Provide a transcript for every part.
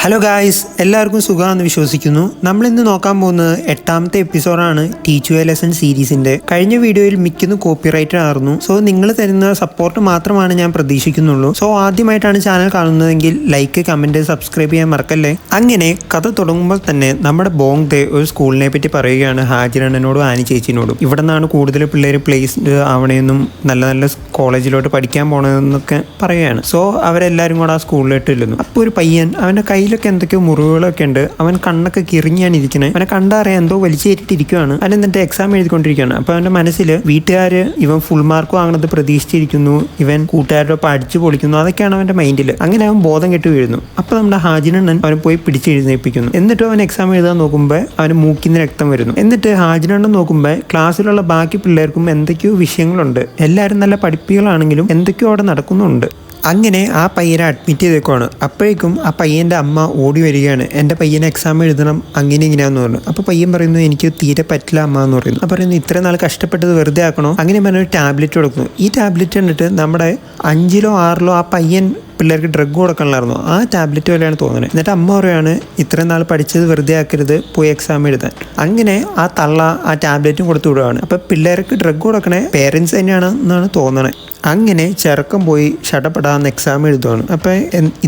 Hello guys, എല്ലാവർക്കും സുഖമാണെന്ന് വിശ്വസിക്കുന്നു. നമ്മൾ ഇന്ന് നോക്കാൻ പോകുന്നത് 8ാമത്തെ എപ്പിസോഡാണ് ടീച്ച് യു എ ലെസൺ സീരീസിന്റെ. കഴിഞ്ഞ വീഡിയോയിൽ മിക്കുന്നു കോപ്പിറൈറ്റഡ് ആയിരുന്നു. സോ നിങ്ങൾ തരുന്ന സപ്പോർട്ട് മാത്രമാണ് ഞാൻ പ്രതീക്ഷിക്കുന്നുള്ളൂ. സോ ആദ്യമായിട്ടാണ് ചാനൽ കാണുന്നതെങ്കിൽ ലൈക്ക്, കമന്റ്, സബ്സ്ക്രൈബ് ചെയ്യാൻ മറക്കല്ലേ. അങ്ങനെ കഥ തുടങ്ങുമ്പോൾ തന്നെ നമ്മുടെ ബോങ്ദെ ഒരു സ്കൂളിനെ പറ്റി പറയുകയാണ് ഹാജിരണ്ണനോടും ആനി ചേച്ചിനോടും. ഇവിടെ നിന്നാണ് കൂടുതൽ പിള്ളേർ പ്ലേസ്ഡ് ആവണമെന്നും നല്ല നല്ല കോളേജിലോട്ട് പഠിക്കാൻ പോകണമെന്നൊക്കെ പറയുകയാണ്. സോ അവരെല്ലാവരും കൂടെ ആ സ്കൂളിലോട്ട് ഇല്ലുന്നു. അപ്പോൾ ഒരു പയ്യൻ, അവൻ്റെ കയ്യിലൊക്കെ എന്തൊക്കെയോ മുറിവുകളൊക്കെ ഉണ്ട്. അവൻ കണ്ണൊക്കെ കിറിഞ്ഞാണ് ഇരിക്കുന്നത്. അവനെ കണ്ടറിയാൻ എന്തോ വലിച്ചേറ്റിട്ടിരിക്കുകയാണ്. അവൻ എന്നിട്ട് എക്സാം എഴുതിക്കൊണ്ടിരിക്കുകയാണ്. അപ്പോൾ അവൻ്റെ മനസ്സിൽ വീട്ടുകാർ ഇവൻ ഫുൾ മാർക്ക് വാങ്ങുന്നത് പ്രതീക്ഷിച്ചിരിക്കുന്നു, ഇവൻ കൂട്ടുകാരുടെ ഒപ്പം അടിച്ചു പൊളിക്കുന്നു, അതൊക്കെയാണ് അവൻ്റെ മൈൻഡിൽ. അങ്ങനെ അവൻ ബോധം കെട്ട് വീഴുന്നു. അപ്പോൾ നമ്മുടെ ഹാജിനണ്ണൻ അവനെ പോയി പിടിച്ചെഴുന്നേൽപ്പിക്കുന്നു. എന്നിട്ട് അവൻ എക്സാം എഴുതാൻ നോക്കുമ്പോൾ അവന് മൂക്കിൽ നിന്ന് രക്തം വരുന്നു. എന്നിട്ട് ഹാജിനണ്ണൻ നോക്കുമ്പോൾ ക്ലാസ്സിലുള്ള ബാക്കി പിള്ളേർക്കും എന്തൊക്കെയോ വിഷയങ്ങളുണ്ട്. എല്ലാവരും നല്ല പഠിപ്പികളാണെങ്കിലും എന്തൊക്കെയോ അവിടെ നടക്കുന്നുണ്ട്. അങ്ങനെ ആ പയ്യനെ അഡ്മിറ്റ് ചെയ്തേക്കുവാണ്. അപ്പോഴേക്കും ആ പയ്യൻ്റെ അമ്മ ഓടി വരികയാണ്. എൻ്റെ പയ്യനെ എക്സാം എഴുതണം, അങ്ങനെ ഇങ്ങനെയാന്ന് പറഞ്ഞു. അപ്പോൾ പയ്യൻ പറയുന്നു, എനിക്ക് തീരെ പറ്റില്ല അമ്മ എന്ന് പറയുന്നു. അപ്പോൾ പറയുന്നു, ഇത്ര നാൾ കഷ്ടപ്പെട്ടത് വെറുതെ ആക്കണോ? അങ്ങനെ പറഞ്ഞൊരു ടാബ്ലറ്റ് കൊടുക്കുന്നു. ഈ ടാബ്ലറ്റ് കണ്ടിട്ട് നമ്മുടെ 5ലോ 6ലോ ആ പയ്യൻ പിള്ളേർക്ക് ഡ്രഗ് കൊടുക്കണമായിരുന്നു. ആ ടാബ്ലറ്റ് വരെയാണ് തോന്നുന്നത്. എന്നിട്ട് അമ്മ പറയാണ്, ഇത്രയും നാൾ പഠിച്ചത് വെറുതെ ആക്കരുത്, പോയി എക്സാം എഴുതാൻ. അങ്ങനെ ആ തള്ള ആ ടാബ്ലറ്റും കൊടുത്തു വിടുകയാണ്. അപ്പോൾ പിള്ളേർക്ക് ഡ്രഗ് കൊടുക്കണേ പേരൻസ് തന്നെയാണ് എന്നാണ് തോന്നണത്. അങ്ങനെ ചെറുക്കം പോയി ഷടപ്പെടാന്ന് എക്സാം എഴുതുവാണ്. അപ്പോൾ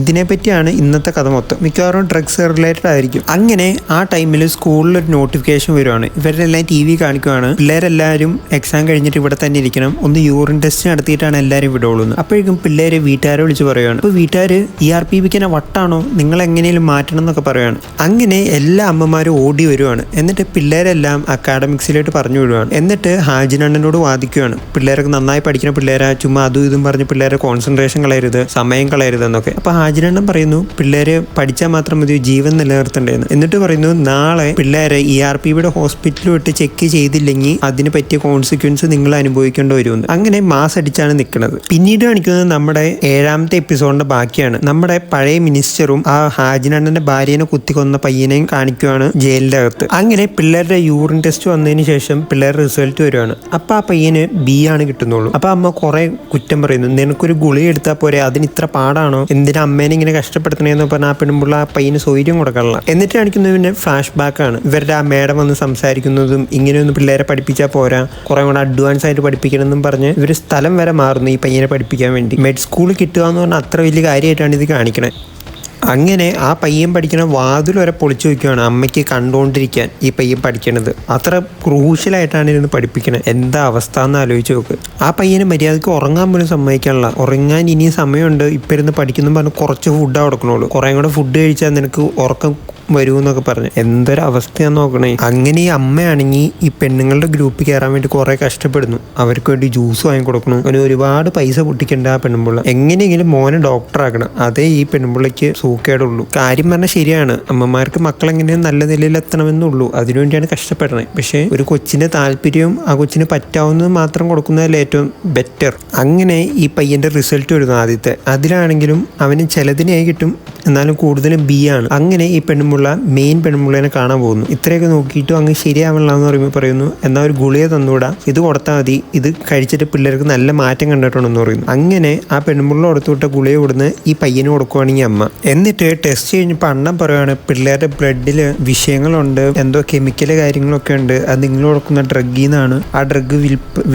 ഇതിനെപ്പറ്റിയാണ് ഇന്നത്തെ കഥ മൊത്തം. മിക്കവാറും ഡ്രഗ്സ് റിലേറ്റഡ് ആയിരിക്കും. അങ്ങനെ ആ ടൈമിൽ സ്കൂളിൽ ഒരു നോട്ടിഫിക്കേഷൻ വരുവാണ്. ഇവരെല്ലാം TV കാണിക്കുവാണ്, പിള്ളേരെല്ലാവരും എക്സാം കഴിഞ്ഞിട്ട് ഇവിടെ തന്നെ ഇരിക്കണം, ഒന്ന് യൂറിൻ ടെസ്റ്റ് നടത്തിയിട്ടാണ് എല്ലാവരും വിടുള്ളൂ. അപ്പോഴേക്കും പിള്ളേർ വീട്ടുകാരെ വിളിച്ച് പറയുകയാണ്. അപ്പോൾ വീട്ടുകാർ ERPBക്ക് വട്ടാണോ, നിങ്ങൾ എങ്ങനെയും മാറ്റണം എന്നൊക്കെ പറയുകയാണ്. അങ്ങനെ എല്ലാ അമ്മമാരും ഓടി വരുവാണ്. എന്നിട്ട് പിള്ളേരെല്ലാം അക്കാഡമിക്സിലോട്ട് പറഞ്ഞു വിടുവാണ്. എന്നിട്ട് ഹാജിനണ്ണനോട് വാദിക്കുകയാണ്, പിള്ളേർക്ക് നന്നായി പഠിക്കുന്ന പിള്ളേരെ ചുമ്മാ അതും ഇതും പറഞ്ഞ് പിള്ളേരെ കോൺസെൻട്രേഷൻ കളയരുത്, സമയം കളയരുത് എന്നൊക്കെ. അപ്പോൾ ഹാജിനണ്ണൻ പറയുന്നു, പിള്ളേര് പഠിച്ചാൽ മാത്രം മതി, ജീവൻ നിലനിർത്തേണ്ടതെന്ന്. എന്നിട്ട് പറയുന്നു, നാളെ പിള്ളേരെ ERPBയുടെ ഹോസ്പിറ്റലിൽ വിട്ട് ചെക്ക് ചെയ്തില്ലെങ്കിൽ അതിന് പറ്റിയ കോൺസിക്വൻസ് നിങ്ങൾ അനുഭവിക്കേണ്ടി വരുമെന്ന്. അങ്ങനെ മാസ് അടിച്ചാണ് നിൽക്കുന്നത്. പിന്നീട് കാണിക്കുന്നത് നമ്മുടെ 7ാമത്തെ എപ്പിസോഡിന്റെ ബാക്കിയാണ്. നമ്മുടെ പഴയ മിനിസ്റ്ററും ആ ഹാജിനണ്ണന്റെ ഭാര്യനെ കുത്തിക്കൊന്ന പയ്യനെയും കാണിക്കുകയാണ് ജയിലിന്റെ അകത്ത്. അങ്ങനെ പിള്ളേരുടെ യൂറിൻ ടെസ്റ്റ് വന്നതിന് ശേഷം പിള്ളേരുടെ റിസൾട്ട് വരുവാണ്. അപ്പൊ ആ പയ്യന് B ആണ് കിട്ടുന്നുള്ളൂ. അപ്പൊ അമ്മ കുറെ കുറ്റം പറയുന്നു, നിനക്കൊരു ഗുളിക എടുത്താൽ പോരെ, അതിന് ഇത്ര പാടാണോ, എന്തിനാ അമ്മേനെ ഇങ്ങനെ കഷ്ടപ്പെടുത്തണേന്ന് പറഞ്ഞാൽ ആ പെണ്ണുമ്പോൾ ആ പയ്യന് സ്വൈര്യം കൊടുക്കാനുള്ള. എന്നിട്ട് കാണിക്കുന്നതിന് ഫ്ലാഷ് ബാക്ക് ആണ്. ഇവരുടെ ആ മേഡം വന്ന് സംസാരിക്കുന്നതും ഇങ്ങനെയൊന്നും പിള്ളേരെ പഠിപ്പിച്ചാൽ പോരാ, കുറെ കൂടെ അഡ്വാൻസ് ആയിട്ട് പഠിപ്പിക്കണമെന്നും പറഞ്ഞ് ഇവർ സ്ഥലം വരെ മാറുന്നു ഈ പയ്യനെ പഠിപ്പിക്കാൻ വേണ്ടി. മെഡ് സ്കൂളിൽ കിട്ടുക എന്ന് പറഞ്ഞാൽ അത്ര വലിയ കാര്യമായിട്ടാണ് ഇത് കാണിക്കണേ. അങ്ങനെ ആ പയ്യൻ പഠിക്കണ വാതിൽ വരെ പൊളിച്ചു വയ്ക്കുകയാണ് അമ്മയ്ക്ക് കണ്ടുകൊണ്ടിരിക്കാൻ. ഈ പയ്യൻ പഠിക്കണത് അത്ര ക്രൂഷ്യലായിട്ടാണ് ഇരുന്ന് പഠിപ്പിക്കണത്. എന്താ അവസ്ഥ എന്ന് ആലോചിച്ച് നോക്ക്. ആ പയ്യന് മര്യാദയ്ക്ക് ഉറങ്ങാൻ പോലും സമ്മതിക്കാനുള്ള. ഉറങ്ങാൻ ഇനിയും സമയമുണ്ട്, ഇപ്പം ഇരുന്ന് പഠിക്കുന്നു പറഞ്ഞ് കുറച്ച് ഫുഡാണ് കൊടുക്കണുള്ളൂ. കുറേ കൂടെ ഫുഡ് കഴിച്ചാൽ നിനക്ക് ഉറക്കം വരുമെന്നൊക്കെ പറഞ്ഞ് എന്തൊരവസ്ഥയാന്ന് നോക്കണേ. അങ്ങനെ ഈ അമ്മയാണെങ്കിൽ ഈ പെണ്ണുങ്ങളുടെ ഗ്രൂപ്പിൽ കയറാൻ വേണ്ടി കുറെ കഷ്ടപ്പെടുന്നു. അവർക്ക് വേണ്ടി ജ്യൂസ് വാങ്ങി കൊടുക്കണം. അങ്ങനെ ഒരുപാട് പൈസ പൊട്ടിക്കേണ്ട ആ പെണ്ണുമ്പിള്ള. എങ്ങനെയെങ്കിലും മോനെ ഡോക്ടറാക്കണം, അതേ ഈ പെണ്ണുമ്പിള്ളയ്ക്ക് സൂക്കേടുള്ളൂ. കാര്യം പറഞ്ഞാൽ ശരിയാണ്, അമ്മമാർക്ക് മക്കളെങ്ങനെയും നല്ല നിലയിൽ എത്തണമെന്നുള്ളൂ, അതിനുവേണ്ടിയാണ് കഷ്ടപ്പെടുന്നത്. പക്ഷേ ഒരു കൊച്ചിന്റെ താല്പര്യവും ആ കൊച്ചിന് പറ്റാവുന്നത് മാത്രം കൊടുക്കുന്നതല്ലേ ഏറ്റവും ബെറ്റർ. അങ്ങനെ ഈ പയ്യന്റെ റിസൾട്ട് വരുന്നു ആദ്യത്തെ. അതിലാണെങ്കിലും അവന് ചിലതിനായി കിട്ടും, എന്നാലും കൂടുതലും B ആണ്. അങ്ങനെ ഈ പെണ്ണുമ്പിള്ള മെയിൻ പെണ്ണുമ്പിള്ളേനെ കാണാൻ പോകുന്നു. ഇത്രയൊക്കെ നോക്കിയിട്ടും അങ്ങ് ശരിയാവണില്ല എന്ന് പറയുമ്പോൾ പറയുന്നു, എന്നാൽ ഒരു ഗുളിക തന്നുകൂടാ, ഇത് കൊടുത്താൽ മതി, ഇത് കഴിച്ചിട്ട് പിള്ളേർക്ക് നല്ല മാറ്റം കണ്ടിട്ടുണ്ടെന്ന് പറയുന്നു. അങ്ങനെ ആ പെണ്ണുമ്പിള്ള കൊടുത്തുവിട്ട ഗുളിക കൊടുന്ന് ഈ പയ്യന് കൊടുക്കുവാണെങ്കിൽ അമ്മ. എന്നിട്ട് ടെസ്റ്റ് കഴിഞ്ഞപ്പോൾ അണ്ണൻ പറയുകയാണ്, പിള്ളേരുടെ ബ്ലഡിൽ വിഷയങ്ങളുണ്ട്, എന്തോ കെമിക്കൽ കാര്യങ്ങളൊക്കെ ഉണ്ട്, അത് നിങ്ങൾ കൊടുക്കുന്ന ഡ്രഗിൽ നിന്നാണ്, ആ ഡ്രഗ്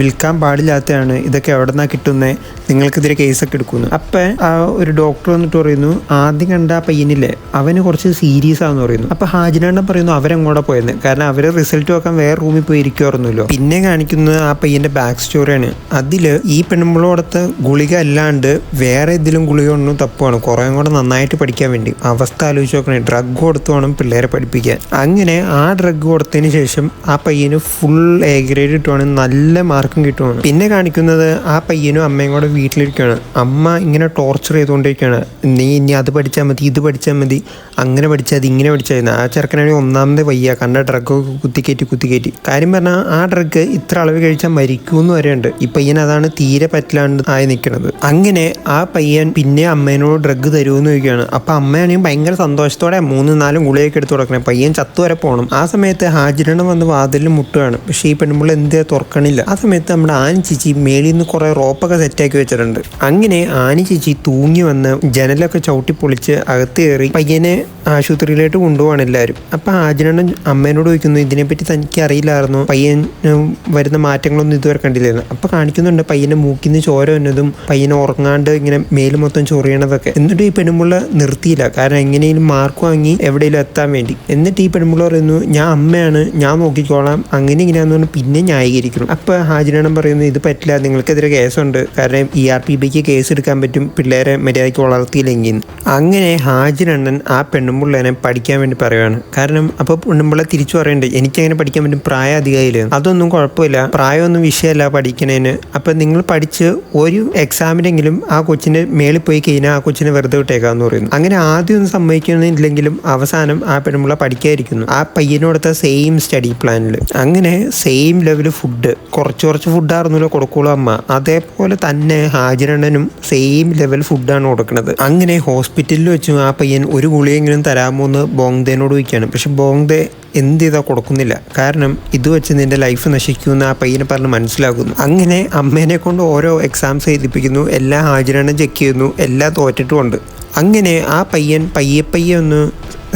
വിൽക്കാൻ പാടില്ലാത്തതാണ്, ഇതൊക്കെ എവിടെ നിന്നാണ് കിട്ടുന്നത്, നിങ്ങൾക്കെതിരെ കേസൊക്കെ എടുക്കുന്നു. അപ്പം ആ ഒരു ഡോക്ടർ വന്നിട്ട് പറയുന്നു, ആദ്യം കണ്ട ആ പയ്യനില്ലേ അവന് കുറച്ച് സീരിയസ് ആണെന്ന് പറയുന്നു. അപ്പോൾ ഹാജിനണ്ണൻ പറയുന്നു അവരെങ്ങോടെ പോയെന്ന്. കാരണം അവർ റിസൾട്ട് നോക്കാൻ വേറെ റൂമിൽ പോയി ഇരിക്കുമായിരുന്നല്ലോ. പിന്നെ കാണിക്കുന്നത് ആ പയ്യന്റെ ബാക്ക് സ്റ്റോറിയാണ്. അതിൽ ഈ പെണ്ണുമ്പോഴത്തെ ഗുളിക അല്ലാണ്ട് വേറെ ഇതിലും ഗുളിക ഒന്നും തപ്പുവാണ്, കുറേ കൂടെ നന്നായിട്ട് പഠിക്കാൻ വേണ്ടി. അവസ്ഥ ആലോചിച്ച് നോക്കണേ, ഡ്രഗ് കൊടുത്തു വേണം പിള്ളേരെ പഠിപ്പിക്കാൻ. അങ്ങനെ ആ ഡ്രഗ് കൊടുത്തതിന് ശേഷം ആ പയ്യന് ഫുൾ A ഗ്രേഡ് കിട്ടുവാണ്, നല്ല മാർക്കും കിട്ടുവാണ്. പിന്നെ കാണിക്കുന്നത് ആ പയ്യനും അമ്മയും കൂടെ വീട്ടിലിരിക്കുകയാണ്. അമ്മ ഇങ്ങനെ ടോർച്ചർ ചെയ്തുകൊണ്ടിരിക്കുകയാണ്, നീ ഇനി അത് പഠിച്ചാൽ മതി, ഇത് പഠിച്ചാൽ മതി, അങ്ങനെ പഠിച്ചാൽ അത്, ഇങ്ങനെ പഠിച്ചായിരുന്നു. ആ ചെറുക്കനാണെങ്കിൽ ഒന്നാമത് വയ്യ, കണ്ട ഡ്രഗൊക്കെ കുത്തിക്കയറ്റി. കാര്യം പറഞ്ഞാൽ ആ ഡ്രഗ് ഇത്ര അളവ് കഴിച്ചാൽ മരിക്കുമെന്ന് വരെയുണ്ട്. ഈ പയ്യൻ അതാണ് തീരെ പറ്റില്ലാണ്ട് ആയി നിൽക്കുന്നത്. അങ്ങനെ ആ പയ്യൻ പിന്നെ അമ്മേനോട് ഡ്രഗ് തരുമെന്ന് ചോദിക്കുകയാണ്. അപ്പം അമ്മയാണെങ്കിൽ ഭയങ്കര സന്തോഷത്തോടെ 3-4 ഗുളിയൊക്കെ എടുത്ത് കൊടുക്കണേ, പയ്യൻ ചത്തു വരെ പോകണം. ആ സമയത്ത് ഹാജിരണം വന്ന് വാതിലിൽ മുട്ടുകയാണ്. പക്ഷേ ഈ പെണ്ണുമ്പോൾ എന്തേ തുറക്കണില്ല. ആ സമയത്ത് നമ്മുടെ ആൻ ചേച്ചി മേളിൽ നിന്ന് കുറേ റോപ്പൊക്കെ സെറ്റാക്കി വെച്ചിട്ടുണ്ട്. അങ്ങനെ ആനി ചേച്ചി തൂങ്ങി വന്ന് ജനലൊക്കെ ചവിട്ടി പൊളിച്ച് അകത്ത് കയറി പയ്യനെ ആശുപത്രിയിലോട്ട് കൊണ്ടുപോവാണ് എല്ലാവരും. അപ്പം ഹാജിനണ്ണൻ അമ്മേനോട് ചോദിക്കുന്നു, ഇതിനെപ്പറ്റി തനിക്ക് അറിയില്ലായിരുന്നു, പയ്യൻ വരുന്ന മാറ്റങ്ങളൊന്നും ഇതുവരെ കണ്ടില്ലായിരുന്നു. അപ്പം കാണിക്കുന്നുണ്ട് പയ്യൻ്റെ മൂക്കിൽ നിന്ന് ചോര വന്നതും പയ്യനെ ഉറങ്ങാണ്ട് ഇങ്ങനെ മേല് മൊത്തം ചൊറിയണതൊക്കെ. എന്നിട്ട് ഈ പെണ്ണുമ്പിള്ള നിർത്തിയില്ല, കാരണം എങ്ങനെയും മാർക്ക് വാങ്ങി എവിടെയെങ്കിലും എത്താൻ വേണ്ടി. എന്നിട്ട് ഈ പെണ്ണുമ്പിള്ള പറയുന്നു, ഞാൻ അമ്മയാണ്, ഞാൻ നോക്കിക്കോളാം, അങ്ങനെ ഇങ്ങനെയാന്ന് പറഞ്ഞ് പിന്നെ ന്യായീകരിക്കണം. അപ്പോൾ ഹാജിനണ്ണൻ പറയുന്നു, ഇത് പറ്റില്ല, നിങ്ങൾക്കെതിരെ കേസുണ്ട്, കാരണം ERPBക്ക് കേസ് എടുക്കാൻ പറ്റും പിള്ളേരെ മര്യാദയ്ക്ക് വളർത്തിയില്ലെങ്കിൽ. അങ്ങനെ ഹാജിനണ്ണൻ ആ പെണ്ണുമ്പിള്ളേനെ പഠിക്കാൻ വേണ്ടി പറയുകയാണ്. കാരണം അപ്പോൾ പെണ്ണുമ്പിള്ള തിരിച്ചു പറയണ്ടേ, എനിക്കങ്ങനെ പഠിക്കാൻ പറ്റും, പ്രായം അധികമായില്ല, അതൊന്നും കുഴപ്പമില്ല, പ്രായമൊന്നും വിഷയമല്ല പഠിക്കണേന്. അപ്പം നിങ്ങൾ പഠിച്ച് ഒരു എക്സാമിനെങ്കിലും ആ കൊച്ചിൻ്റെ മേളിൽ പോയി കഴിഞ്ഞാൽ ആ കൊച്ചിനെ വെറുതെ വിട്ടേക്കാന്ന് പറയുന്നു. അങ്ങനെ ആദ്യം ഒന്നും സമ്മതിക്കുന്നില്ലെങ്കിലും അവസാനം ആ പെണ്ണുമ്പിള്ള പഠിക്കാതിരിക്കുന്നു, ആ പയ്യനോടത്തെ സെയിം സ്റ്റഡി പ്ലാനിൽ. അങ്ങനെ സെയിം ലെവൽ ഫുഡ്, കുറച്ച് ഫുഡായിരുന്നല്ലോ കൊടുക്കുള്ളൂ അമ്മ, അതേപോലെ തന്നെ ഹാജിനണ്ണനും സെയിം ലെവൽ ഫുഡാണ് കൊടുക്കുന്നത്. അങ്ങനെ ഹോസ്പിറ്റലിൽ വെച്ചും ആ പയ്യൻ ഒരു ഗുളിയെങ്കിലും തരാമോ എന്ന് ബോങ്ദേനോട് ചോദിക്കുകയാണ്. പക്ഷെ ബോങ്ദേ എന്ത് ചെയ്താൽ കൊടുക്കുന്നില്ല, കാരണം ഇത് വെച്ച് നിന്റെ ലൈഫ് നശിക്കുമെന്ന് ആ പയ്യനെ പറഞ്ഞ് മനസ്സിലാക്കുന്നു. അങ്ങനെ അമ്മേനെ കൊണ്ട് ഓരോ എക്സാംസ് എഴുതിപ്പിക്കുന്നു, എല്ലാ ഹാജിനണ്ണൻ ചെക്ക് ചെയ്യുന്നു, എല്ലാം തോറ്റിട്ടുമുണ്ട്. അങ്ങനെ ആ പയ്യൻ പയ്യെ ഒന്ന്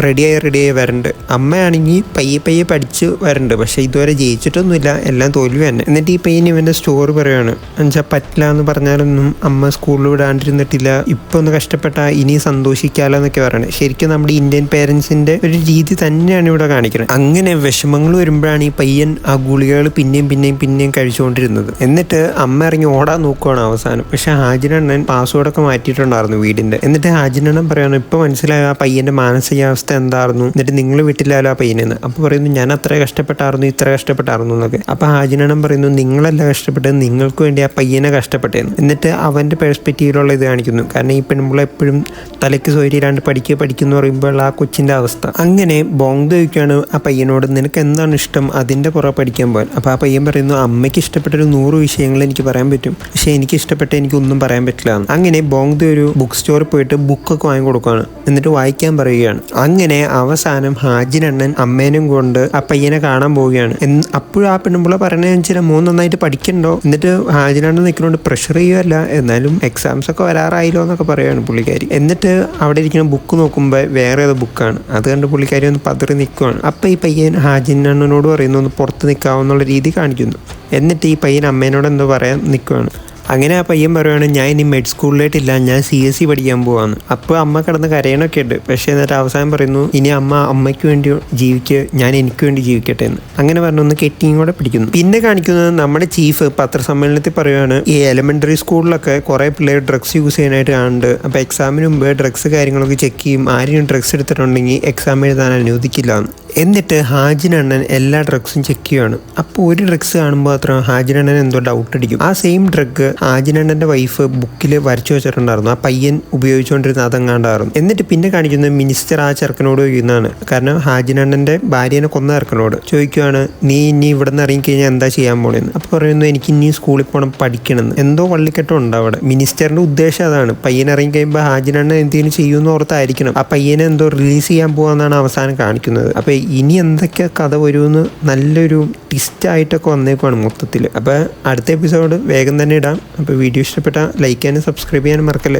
റെഡിയായി വരണ്ട്. അമ്മയാണെങ്കിൽ പയ്യെ പഠിച്ച് വരണ്ട്, പക്ഷെ ഇതുവരെ ജയിച്ചിട്ടൊന്നുമില്ല, എല്ലാം തോൽവി തന്നെ. എന്നിട്ട് ഈ പയ്യൻ ഇവൻ്റെ സ്റ്റോറി പറയുകയാണ്, എന്നുവെച്ചാൽ പറ്റില്ല എന്ന് പറഞ്ഞാലൊന്നും അമ്മ സ്കൂളിൽ വിടാണ്ടിരുന്നിട്ടില്ല, ഇപ്പം ഒന്ന് കഷ്ടപ്പെട്ടാൽ ഇനി സന്തോഷിക്കാമല്ലോ എന്നൊക്കെ പറയണത്. ശരിക്കും നമ്മുടെ ഇന്ത്യൻ പേരൻസിൻ്റെ ഒരു രീതി തന്നെയാണ് ഇവിടെ കാണിക്കുന്നത്. അങ്ങനെ വിഷമങ്ങൾ വരുമ്പോഴാണ് ഈ പയ്യൻ ആ ഗുളികകൾ പിന്നെയും കഴിച്ചുകൊണ്ടിരുന്നത്. എന്നിട്ട് അമ്മ ഇറങ്ങി ഓടാൻ നോക്കുവാണ് അവസാനം. പക്ഷെ ഹാജിനണ്ണൻ പാസ്വേഡൊക്കെ മാറ്റിയിട്ടുണ്ടായിരുന്നു വീടിൻ്റെ. എന്നിട്ട് ഹാജിനണ്ണൻ പറയാണ്, ഇപ്പം മനസ്സിലായ ആ പയ്യൻ്റെ മാനസികാവസ്ഥ എന്തായിരുന്നു, എന്നിട്ട് നിങ്ങൾ വിട്ടില്ലല്ലോ ആ പയ്യനെന്ന്. അപ്പോൾ പറയുന്നു, ഞാൻ അത്ര കഷ്ടപ്പെട്ടായിരുന്നു, ഇത്ര കഷ്ടപ്പെട്ടായിരുന്നു എന്നൊക്കെ. അപ്പോൾ ഹാജിനണ്ണൻ പറയുന്നു, നിങ്ങളല്ല കഷ്ടപ്പെട്ടത്, നിങ്ങൾക്ക് വേണ്ടി ആ പയ്യനെ കഷ്ടപ്പെട്ടേന്ന്. എന്നിട്ട് അവൻ്റെ പെർസ്പെക്റ്റീവിലുള്ള ഇത് കാണിക്കുന്നു. കാരണം ഈ പെൺപിള്ള എപ്പോഴും തലയ്ക്ക് സൗകര്യമില്ലാണ്ട് പഠിക്കുന്നു പറയുമ്പോൾ ആ കൊച്ചിൻ്റെ അവസ്ഥ. അങ്ങനെ ബോങ്ദ ചോദിക്കുകയാണ് ആ പയ്യനോട്, നിനക്ക് എന്താണ് ഇഷ്ടം, അതിൻ്റെ പുറകെ പഠിക്കാൻ പോകാൻ. അപ്പോൾ ആ പയ്യൻ പറയുന്നു, അമ്മയ്ക്ക് ഇഷ്ടപ്പെട്ടൊരു 100 വിഷയങ്ങൾ എനിക്ക് പറയാൻ പറ്റും, പക്ഷേ എനിക്ക് ഇഷ്ടപ്പെട്ട എനിക്കൊന്നും പറയാൻ പറ്റില്ല. അങ്ങനെ ബോങ്ദ ഒരു ബുക്ക് സ്റ്റോറിൽ പോയിട്ട് ബുക്കൊക്കെ വാങ്ങി കൊടുക്കുകയാണ്, എന്നിട്ട് വായിക്കാൻ പറയുകയാണ്. അങ്ങനെ അവസാനം ഹാജിനണ്ണൻ അമ്മേനും കൊണ്ട് ആ പയ്യനെ കാണാൻ പോവുകയാണ്. അപ്പോഴും ആ പെണ്ണുമ്പിള്ള പറയണതെന്ന് വെച്ചാൽ മോൻ നന്നായിട്ട് പഠിക്കണ്ടോ. എന്നിട്ട് ഹാജിനണ്ണൻ നിൽക്കുന്നതുകൊണ്ട് പ്രഷർ ചെയ്യുകയല്ല, എന്നാലും എക്സാംസ് ഒക്കെ വരാറായില്ലോ എന്നൊക്കെ പറയുകയാണ് പുള്ളിക്കാരി. എന്നിട്ട് അവിടെ ഇരിക്കുന്ന ബുക്ക് നോക്കുമ്പോൾ വേറെ ഏതോ ബുക്കാണ്, അത് കണ്ട് പുള്ളിക്കാരി ഒന്ന് പതറി നിൽക്കുകയാണ്. അപ്പം ഈ പയ്യൻ ഹാജിനണ്ണനോട് പറയുന്നു, ഒന്ന് പുറത്ത് നിൽക്കാവുന്നുള്ള രീതി കാണിക്കുന്നു. എന്നിട്ട് ഈ പയ്യൻ അമ്മേനോട് എന്തോ പറയാൻ നിൽക്കുകയാണ്. അങ്ങനെ ആ പയ്യൻ പറയുകയാണ്, ഞാൻ ഇനി മെഡ് സ്കൂളിലേട്ടില്ല, ഞാൻ CSE പഠിക്കാൻ പോവാന്ന്. അപ്പോൾ അമ്മ കിടന്ന് കരയണൊക്കെ ഉണ്ട്. പക്ഷേ എന്നിട്ട് അവസാനം പറയുന്നു, ഇനി അമ്മയ്ക്ക് വേണ്ടി ഞാൻ എനിക്ക് വേണ്ടി ജീവിക്കട്ടെ എന്ന്. അങ്ങനെ പറഞ്ഞു ഒന്ന് കെട്ടിയും കൂടെ പിടിക്കുന്നു. പിന്നെ കാണിക്കുന്നത് നമ്മുടെ ചീഫ് പത്രസമ്മേളനത്തിൽ പറയുകയാണ്, ഈ എലിമെൻ്ററി സ്കൂളിലൊക്കെ കുറേ പിള്ളേർ ഡ്രഗ്സ് യൂസ് ചെയ്യാനായിട്ട് കാണുന്നുണ്ട്. അപ്പോൾ എക്സാമിന് മുമ്പ് ഡ്രഗ്സ് കാര്യങ്ങളൊക്കെ ചെക്ക് ചെയ്യും, ആരെയും ഡ്രഗ്സ് എടുത്തിട്ടുണ്ടെങ്കിൽ എക്സാം എഴുതാൻ അനുവദിക്കില്ല എന്ന്. എന്നിട്ട് ഹാജിനണ്ണൻ എല്ലാ ഡ്രഗ്സും ചെക്ക് ചെയ്യുകയാണ്. അപ്പോൾ ഒരു ഡ്രഗ്സ് കാണുമ്പോൾ മാത്രം ഹാജിനണ്ണൻ എന്തോ ഡൗട്ട് അടിക്കും. ആ സെയിം ഡ്രഗ് ഹാജിനണ്ണൻ്റെ വൈഫ് ബുക്കിൽ വരച്ചു വെച്ചിട്ടുണ്ടായിരുന്നു, ആ പയ്യൻ ഉപയോഗിച്ചുകൊണ്ടിരുന്ന അതെങ്ങാണ്ടായിരുന്നു. എന്നിട്ട് പിന്നെ കാണിക്കുന്നത് മിനിസ്റ്റർ ആ ചെറുക്കനോട് ചോദിക്കുന്നതാണ്. കാരണം ഹാജിനണ്ണൻ്റെ ഭാര്യനെ കൊന്ന ചെറുക്കനോട് ചോദിക്കുകയാണ്, നീ ഇനി ഇവിടെ നിന്ന് ഇറങ്ങിക്കഴിഞ്ഞാൽ എന്താ ചെയ്യാൻ പോണെന്ന്. അപ്പോൾ പറയുന്നു, എനിക്ക് ഇനി സ്കൂളിൽ പോകണം, പഠിക്കണമെന്ന്. എന്തോ വള്ളിക്കെട്ടോ ഉണ്ട് അവിടെ. മിനിസ്റ്ററിൻ്റെ ഉദ്ദേശം അതാണ്, പയ്യൻ ഇറങ്ങിക്കഴിയുമ്പോൾ ഹാജിനണ്ണൻ എന്തെങ്കിലും ചെയ്യുമെന്ന് ഓർത്തായിരിക്കണം ആ പയ്യനെ എന്തോ റിലീസ് ചെയ്യാൻ പോകാമെന്നാണ് അവസാനം കാണിക്കുന്നത്. അപ്പോൾ ഇനി എന്തൊക്കെ കഥ വരുമെന്ന് നല്ലൊരു ട്വിസ്റ്റായിട്ടൊക്കെ വന്നേക്കുവാണ് മൊത്തത്തിൽ. അപ്പോൾ അടുത്ത എപ്പിസോഡ് വേഗം തന്നെ ഇടാം. അപ്പോൾ വീഡിയോ ഇഷ്ടപ്പെട്ടാൽ ലൈക്ക് ചെയ്യാനും സബ്സ്ക്രൈബ് ചെയ്യാനും മറക്കല്ലേ.